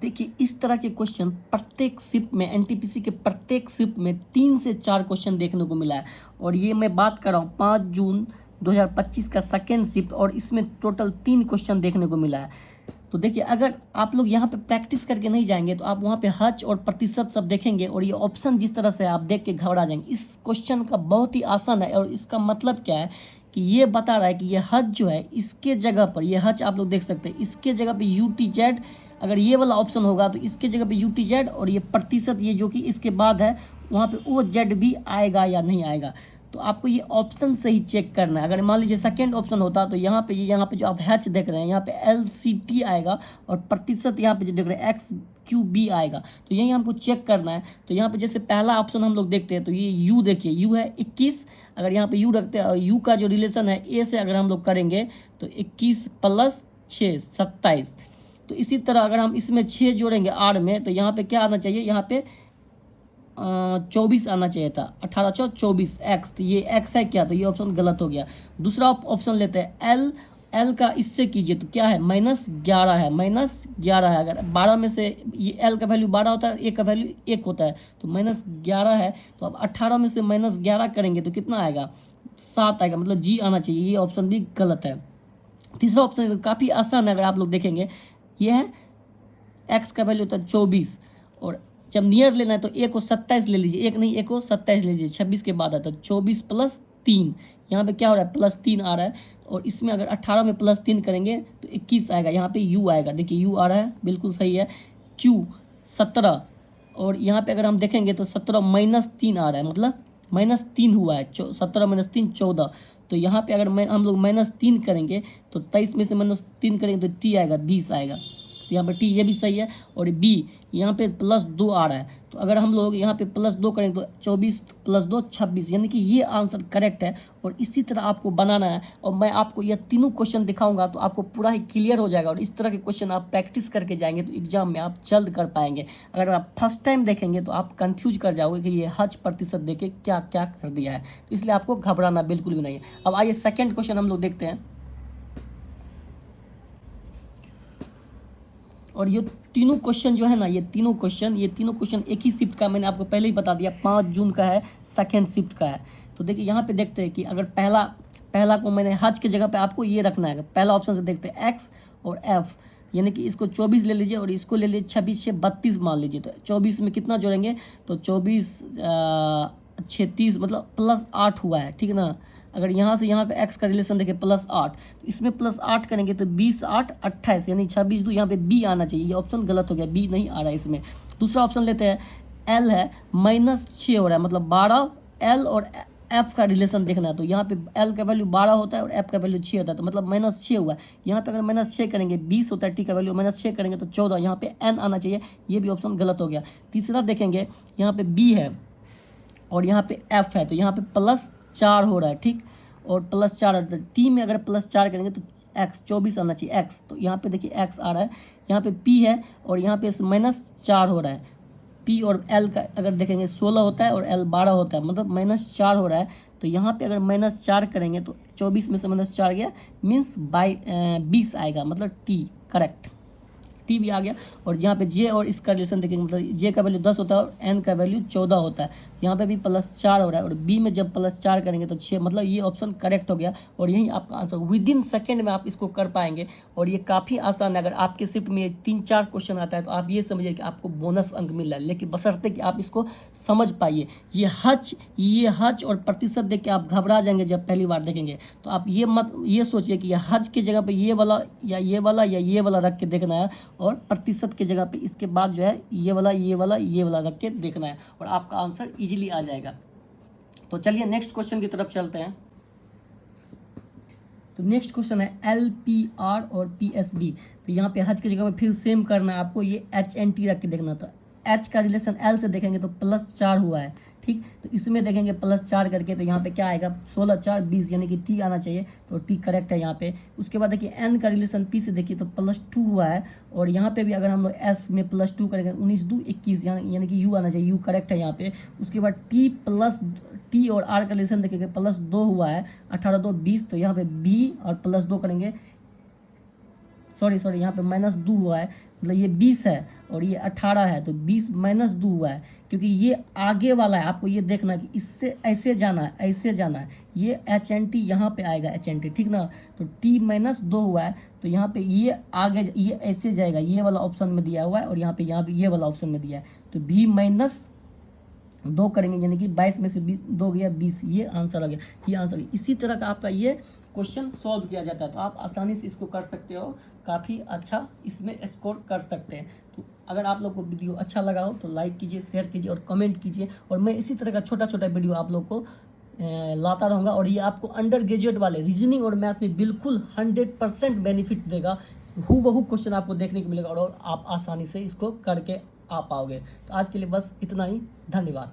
देखिए इस तरह के क्वेश्चन प्रत्येक शिफ्ट में, एनटीपीसी के प्रत्येक शिफ्ट में 3 से 4 क्वेश्चन देखने को मिला है। और ये मैं बात कर रहा हूँ 5 जून 2025 का सेकेंड शिफ्ट, और इसमें टोटल 3 क्वेश्चन देखने को मिला है। तो देखिए अगर आप लोग यहाँ पे प्रैक्टिस करके नहीं जाएंगे तो आप वहाँ पे हज और प्रतिशत सब देखेंगे और ये ऑप्शन जिस तरह से आप देख के घबरा जाएंगे। इस क्वेश्चन का बहुत ही आसान है, और इसका मतलब क्या है कि ये बता रहा है कि ये हज जो है इसके जगह पर, ये हज आप लोग देख सकते हैं, इसके जगह पे UTZ, अगर ये वाला ऑप्शन होगा तो इसके जगह पे UTZ, और ये प्रतिशत ये जो कि इसके बाद है वहाँ पे OZ भी आएगा या नहीं आएगा। तो आपको ये ऑप्शन से ही चेक करना है। अगर मान लीजिए सेकेंड ऑप्शन होता तो यहाँ पे जो आप हैच देख रहे हैं यहाँ पे LCT आएगा, और प्रतिशत यहाँ पे जो देख रहे हैं XQB आएगा। तो यही हमको चेक करना है। तो यहाँ पे जैसे पहला ऑप्शन हम लोग देखते हैं तो ये U देखिए, U है 21, अगर यहाँ पे U रखते हैं और U का जो रिलेशन है A से अगर हम लोग करेंगे तो 21 + 6 27। तो इसी तरह अगर हम इसमें 6 जोड़ेंगे R में तो यहाँ पे क्या आना चाहिए, यहाँ पे 24 आना चाहिए था, 18 24 X। तो ये X है क्या, तो ये ऑप्शन गलत हो गया। दूसरा ऑप्शन लेते हैं L का इससे कीजिए तो क्या है, -11 है, -11 है। अगर 12 में से ये L का वैल्यू 12 होता है, A का वैल्यू 1 होता है, तो -11 है। तो अब 18 में से -11 करेंगे तो कितना आएगा, 7 आएगा, मतलब G आना चाहिए। ये ऑप्शन भी गलत है। तीसरा ऑप्शन काफ़ी आसान है, अगर आप लोग देखेंगे ये है X का वैल्यू होता है 24, और जब नियर लेना है तो A को 27 ले लीजिए, एक नहीं A को 27 ले लीजिए, 26 के बाद आता है 24 + 3, यहाँ पे क्या हो रहा है +3 आ रहा है। और इसमें अगर 18 में +3 करेंगे तो 21 आएगा, यहाँ पे U आएगा, देखिए U आ रहा है, बिल्कुल सही है। Q 17, और यहाँ पे अगर हम देखेंगे तो 17 - 3 आ रहा है, मतलब -3 हुआ है, 17 - 3 14। तो यहाँ पे अगर हम लोग -3 करेंगे तो 23 में से -3 करेंगे तो T आएगा, 20 आएगा। तो यहाँ पे T ये भी सही है। और B यहाँ पे +2 आ रहा है, तो अगर हम लोग यहाँ पे +2 करेंगे तो 24 + 2 26, यानी कि ये आंसर करेक्ट है। और इसी तरह आपको बनाना है, और मैं आपको ये तीनों क्वेश्चन दिखाऊंगा तो आपको पूरा ही क्लियर हो जाएगा। और इस तरह के क्वेश्चन आप प्रैक्टिस करके जाएंगे तो एग्जाम में आप जल्द कर पाएंगे। अगर आप फर्स्ट टाइम देखेंगे तो आप कंफ्यूज कर जाओगे कि ये हज प्रतिशत देके क्या क्या कर दिया है, तो इसलिए आपको घबराना बिल्कुल भी नहीं है। अब आइए सेकेंड क्वेश्चन हम लोग देखते हैं। और ये तीनों क्वेश्चन जो है ना, ये तीनों क्वेश्चन एक ही शिफ्ट का, मैंने आपको पहले ही बता दिया 5 जून का है, सेकेंड शिफ्ट का है। तो देखिए यहाँ पे देखते हैं कि अगर पहला को मैंने हज की जगह पे आपको ये रखना है। पहला ऑप्शन से देखते हैं X और F, यानी कि इसको 24 ले लीजिए और इसको ले लीजिए 26 से 32 मान लीजिए। तो 24 में कितना जोड़ेंगे तो 24 36, मतलब +8 हुआ है, ठीक है ना। अगर यहाँ से यहाँ का X का रिलेशन देखें +8, तो इसमें +8 करेंगे तो 20 8 28, यानी 26 2, यहाँ पे B आना चाहिए। ये ऑप्शन गलत हो गया, B नहीं आ रहा है इसमें। दूसरा ऑप्शन लेते हैं, L है -6 हो रहा है, मतलब 12, L और F का रिलेशन देखना है। तो यहाँ पे L का वैल्यू 12 होता है और F का वैल्यू 6 होता है, तो मतलब -6 हुआ है। यहाँ पे अगर -6 करेंगे 20 होता है, T का वैल्यू -6 करेंगे तो 14, यहाँ पे N आना चाहिए, ये भी ऑप्शन गलत हो गया। तीसरा देखेंगे, यहाँ पे B है और यहाँ पे F है, तो यहाँ पे +4 हो रहा है, ठीक, और +4 है। T में अगर +4 करेंगे तो X 24 आना चाहिए, X। तो यहाँ पे देखिए X आ रहा है, यहाँ पे P है और यहाँ पे -4 हो रहा है। P और L का अगर देखेंगे 16 होता है और L 12 होता है, मतलब -4 हो रहा है। तो यहाँ पे अगर -4 करेंगे तो 24 में से -4 गया, मीन्स 20 आएगा, मतलब T करेक्ट, T भी आ गया। और यहाँ पे J और इसका रिलेशन देखेंगे, मतलब J का वैल्यू 10 होता है और N का वैल्यू 14 होता है। यहाँ पे भी +4 हो रहा है, और B में जब +4 करेंगे तो 6, मतलब ये ऑप्शन करेक्ट हो गया। और यही आपका आंसर, विदिन सेकेंड में आप इसको कर पाएंगे। और ये काफ़ी आसान है। अगर आपके शिफ्ट में 3-4 क्वेश्चन आता है तो आप ये समझिए कि आपको बोनस अंक मिल रहा है, लेकिन बशर्ते कि आप इसको समझ पाइए। ये हज और प्रतिशत देख के आप घबरा जाएंगे जब पहली बार देखेंगे। तो आप ये सोचिए कि ये हज की जगह पर ये वाला या ये वाला या ये वाला रख के देखना है, और प्रतिशत की जगह पे इसके बाद जो है ये वाला रख के देखना है, और आपका आंसर इजीली आ जाएगा। तो चलिए नेक्स्ट क्वेश्चन की तरफ चलते हैं। तो नेक्स्ट क्वेश्चन है LPR और PSB। तो यहाँ पे हज की जगह पे फिर सेम करना है आपको, ये HNT रख के देखना था। H का रिलेशन L से देखेंगे तो +4 हुआ है, ठीक। तो इसमें देखेंगे +4 करके, तो यहाँ पे क्या आएगा 16 4 20, यानी कि T आना चाहिए, तो T करेक्ट है यहाँ पे। उसके बाद देखिए N का रिलेशन P से देखिए तो +2 हुआ है, और यहाँ पे भी अगर हम लोग S में +2 करेंगे 19 2 21, यानी कि U आना चाहिए, U करेक्ट है यहाँ पे। उसके बाद T और R का रिलेशन देखेंगे +2 हुआ है, 18 2 20, तो यहाँ पे B और +2 करेंगे सॉरी यहाँ पे -2 हुआ है, मतलब ये 20 है और ये 18 है, तो 20 -2 हुआ है, क्योंकि ये आगे वाला है। आपको ये देखना कि इससे ऐसे जाना है, ऐसे जाना है, ये HNT यहाँ पे आएगा, HNT, ठीक ना। तो T -2 हुआ है, तो यहाँ पे ये आगे ये ऐसे जाएगा, ये वाला ऑप्शन में दिया हुआ है, और यहाँ पे ये वाला ऑप्शन में दिया है, तो B -2 करेंगे, यानी कि 22 में से 2 गया 20, ये आंसर आ गया, ये आंसर। इसी तरह का आपका ये क्वेश्चन सॉल्व किया जाता है, तो आप आसानी से इसको कर सकते हो, काफ़ी अच्छा इसमें स्कोर कर सकते हैं। तो अगर आप लोग को वीडियो अच्छा लगा हो तो लाइक कीजिए, शेयर कीजिए और कमेंट कीजिए, और मैं इसी तरह का छोटा छोटा वीडियो आप लोग को लाता रहूँगा, और ये आपको अंडर ग्रेजुएट वाले रीजनिंग और मैथ में बिल्कुल 100% बेनिफिट देगा। हूबहू क्वेश्चन आपको देखने को मिलेगा और आप आसानी से इसको करके आ पाओगे। तो आज के लिए बस इतना ही, धन्यवाद।